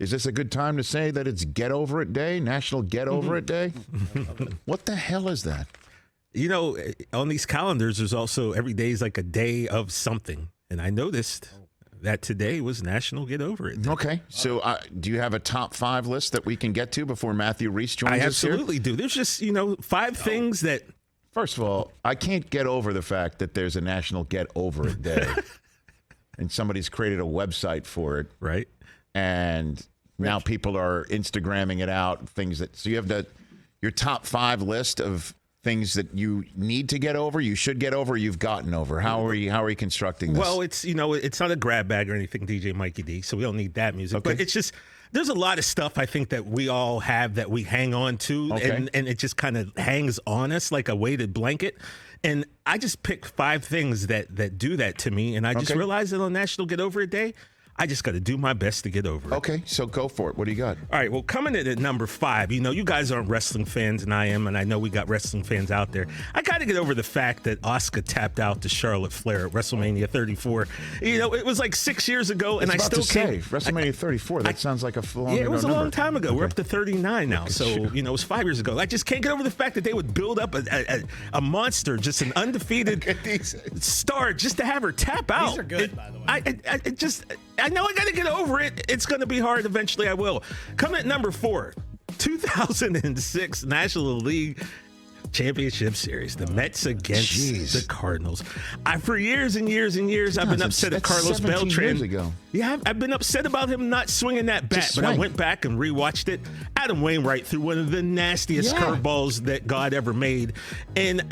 Is this a good time to say that it's Get Over It Day, National Get Over It Day? What the hell is that? You know, on these calendars, there's also every day is like a day of something. And I noticed that today was National Get Over It Day. Okay. So do you have a top 5 list that we can get to before Matthew Reese joins us here? I absolutely do. There's just, 5 things that... First of all, I can't get over the fact that there's a National Get Over It Day. And somebody's created a website for it. Right. And now people are Instagramming it out, so you have your top 5 list of things that you need to get over, you should get over, you've gotten over. How are you constructing this? Well, it's it's not a grab bag or anything, DJ Mikey D, so we don't need that music. Okay. But it's just there's a lot of stuff I think that we all have that we hang on to, okay. and it just kind of hangs on us like a weighted blanket. And I just picked 5 things that do that to me, and I just realized that on National Get Over It Day, I just got to do my best to get over it. Okay, so go for it. What do you got? All right, well, coming in at number 5, you guys aren't wrestling fans, and I am, and I know we got wrestling fans out there. I got to get over the fact that Asuka tapped out to Charlotte Flair at WrestleMania 34. It was like 6 years ago, and I still can't. WrestleMania 34, that sounds like a long it was a long time ago. Okay. We're up to 39 now, so, it was 5 years ago. I just can't get over the fact that they would build up a monster, just an undefeated star, just to have her tap out. These are good, by the way. I know I got to get over it. It's going to be hard. Eventually I will. Coming at number 4, 2006 National League Championship Series. The Mets against the Cardinals. For years and years and years, I've been upset at Carlos Beltran. Years ago. Yeah, I've been upset about him not swinging that bat, but I went back and rewatched it. Adam Wainwright threw one of the nastiest curveballs that God ever made. And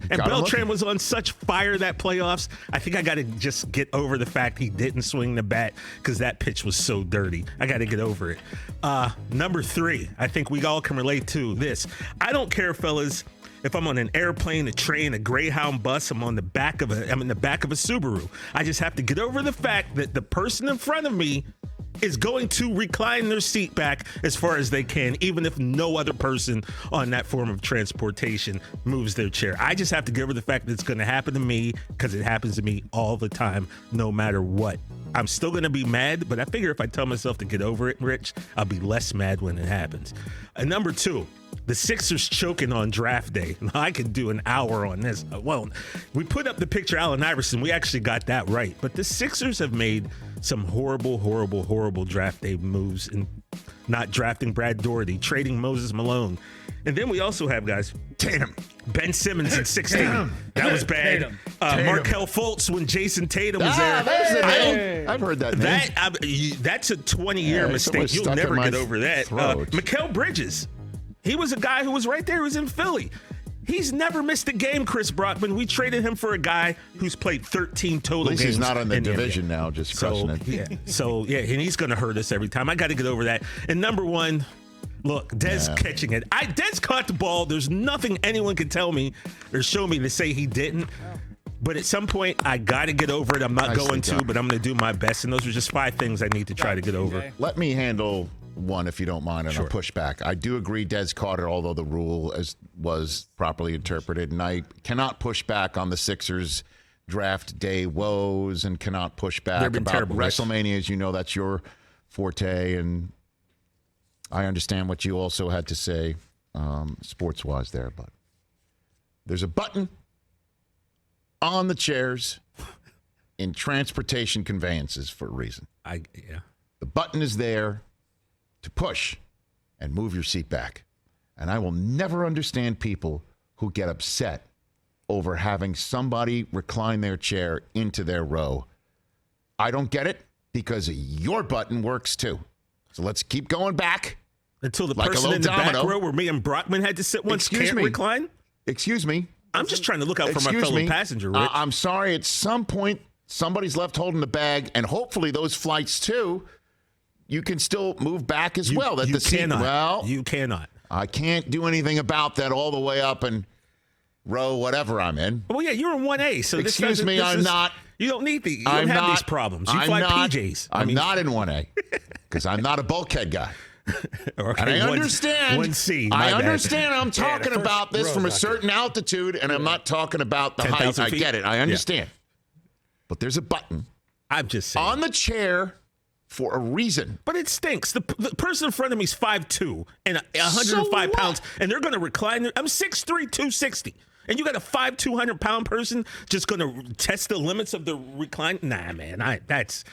Beltran was on such fire that playoffs. I think I got to just get over the fact he didn't swing the bat because that pitch was so dirty. I got to get over it. Number 3, I think we all can relate to this. I don't care, fellas, if I'm on an airplane, a train, a Greyhound bus, I'm in the back of a Subaru. I just have to get over the fact that the person in front of me is going to recline their seat back as far as they can, even if no other person on that form of transportation moves their chair. I just have to get over the fact that it's going to happen to me because it happens to me all the time, no matter what. I'm still going to be mad, but I figure if I tell myself to get over it, Rich, I'll be less mad when it happens. Number 2, the Sixers choking on draft day. Now, I could do an hour on this. Well, we put up the picture of Allen Iverson. We actually got that right. But the Sixers have made some horrible, horrible, horrible draft day moves in not drafting Brad Daugherty, trading Moses Malone. And then we also have, guys, Tatum. Ben Simmons in 16. That was bad. Markelle Fultz when Jason Tatum was there. There's the name. I've heard that name. That's a 20-year mistake. You'll never get over that. Mikal Bridges. He was a guy who was right there. He was in Philly. He's never missed a game, Chris Brockman. We traded him for a guy who's played 13 total games. He's not on the division now, just crushing it. Yeah. And he's going to hurt us every time. I got to get over that. And number 1, look, Dez catching it. Dez caught the ball. There's nothing anyone can tell me or show me to say he didn't. But at some point, I got to get over it. I'm not going to, but I'm going to do my best. And those are just 5 things I need to try to get over. Let me handle one, if you don't mind, and I'll push back. I do agree Dez caught it, although the rule was properly interpreted. And I cannot push back on the Sixers draft day woes and cannot push back about terrible, WrestleMania. As you know, that's your forte. And I understand what you also had to say sports-wise there. But there's a button on the chairs in transportation conveyances for a reason. The button is there to push and move your seat back. And I will never understand people who get upset over having somebody recline their chair into their row. I don't get it because your button works too. So let's keep going back. Until the person in the back row where me and Brockman had to sit once can't recline? Excuse me. I'm just trying to look out for my fellow passenger, Rich. I'm sorry. At some point, somebody's left holding the bag, and hopefully those flights too, you can still move back as well. That you cannot. You cannot. I can't do anything about that all the way up and row whatever I'm in. Well, yeah, you're in 1A. So excuse me, I'm not. You don't need you don't have these problems. You fly PJs. I'm not in 1A because I'm not a bulkhead guy. Okay, and I understand. 1C. I understand. I'm talking about this from a certain altitude, and I'm not talking about the height. I get it. I understand. But there's a button. I'm just saying. On the chair for a reason. But it stinks. The person in front of me is 5'2" and 105 pounds, and they're going to recline. I'm 6'3", 260. And you got a 200-pound person just going to test the limits of the recline? Nah, man, that's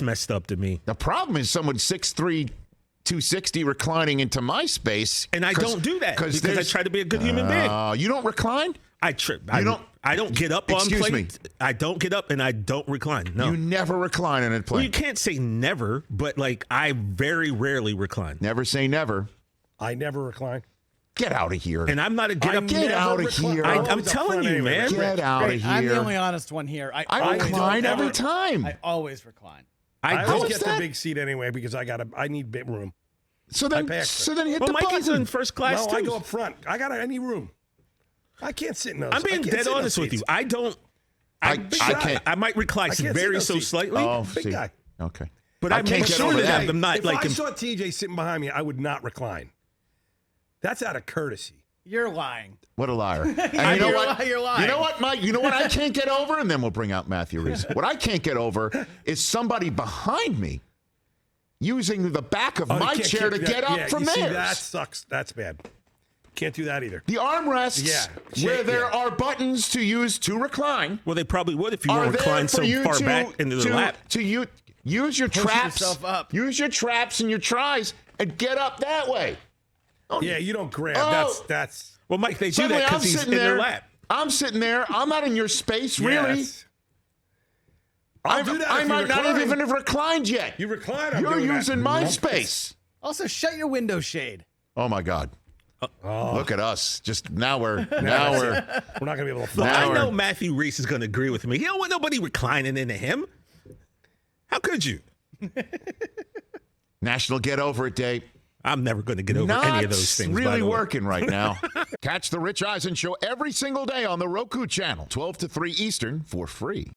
messed up to me. The problem is someone 6'3", 260 reclining into my space. And I don't do that because I try to be a good human being. You don't recline? I trip. I don't get up on plane. Me. I don't get up and I don't recline. No. You never recline on a plane. Well, you can't say never, but like I very rarely recline. Never say never. I never recline. Get out of here. And I'm not a Get out of here. I'm telling you, man. Get out of here. I'm the only honest one here. I recline every time. I always recline. I always get the big seat anyway because I need big room. So then hit the button. Mikey's in first class too. I go up front. I need room. I can't sit in those. I'm being dead honest with you. I don't. I can't. I might recline very so slightly. Oh, big guy. Okay. But I make sure that I'm not like. If I saw TJ sitting behind me, I would not recline. That's out of courtesy. You're lying. What a liar. And you know what? You're lying. You know what, Mike? You know what I can't get over? And then we'll bring out Matthew Reese. What I can't get over is somebody behind me using the back of my chair to get up from there. See, that sucks. That's bad. Can't do that either. The armrests, where there are buttons to use to recline. Well, they probably would if you weren't reclined so far back into the lap. Use your traps. Yourself up. Use your traps and your tries and get up that way. Oh, yeah, you don't grab. That's. Well, Mike, they do that because he's in their lap. I'm sitting there. I'm not in your space, really. I'll do that. I might not even have reclined yet. You recline. You're using my space. Also, shut your window shade. Oh my God. Look at us. Just now we're not gonna be able to. I know Matthew Reese is going to agree with me. He don't want nobody reclining into him. How could you? National Get Over It Day. I'm never going to get over any of those things. Really working right now. Catch the Rich Eisen Show every single day on the Roku channel, 12 to 3 Eastern, for free.